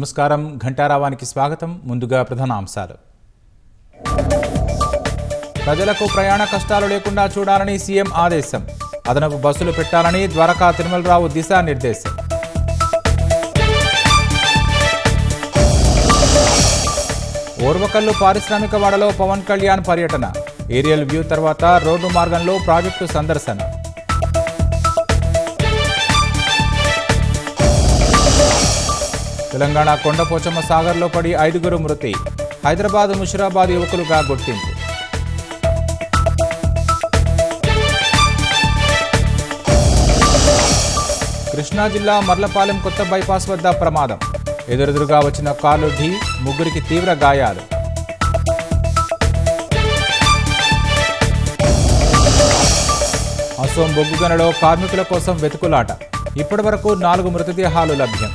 నమస్కారం ఘంటారావానికి స్వాగతం. ముందుగా ప్రధాన అంశాలు. ప్రజలకు ప్రయాణ కష్టాలు లేకుండా చూడాలని సీఎం ఆదేశం. అదనపు బస్సులు పెట్టాలని ద్వారకా తిరుమలరావు దిశానిర్దేశం. ఓర్వకల్లు పారిశ్రామిక వాడలో పవన్ కళ్యాణ్ పర్యటన. ఏరియల్ వ్యూ తర్వాత రోడ్డు మార్గంలో ప్రాజెక్టు సందర్శన. తెలంగాణ కొండపోచమ్మ సాగర్లో పడి 5 మృతి. హైదరాబాద్ ముషిరాబాద్ యువకులుగా గుర్తింపు. కృష్ణా జిల్లా మర్లపాలెం కొత్త బైపాస్ వద్ద ప్రమాదం. ఎదురెదురుగా వచ్చిన కారు ఢీ, 3 తీవ్ర గాయాలు. అసోం బొగ్గు గనులో కార్మికుల కోసం వెతుకులాట. ఇప్పటివరకు 4 మృతదేహాలు లభ్యం.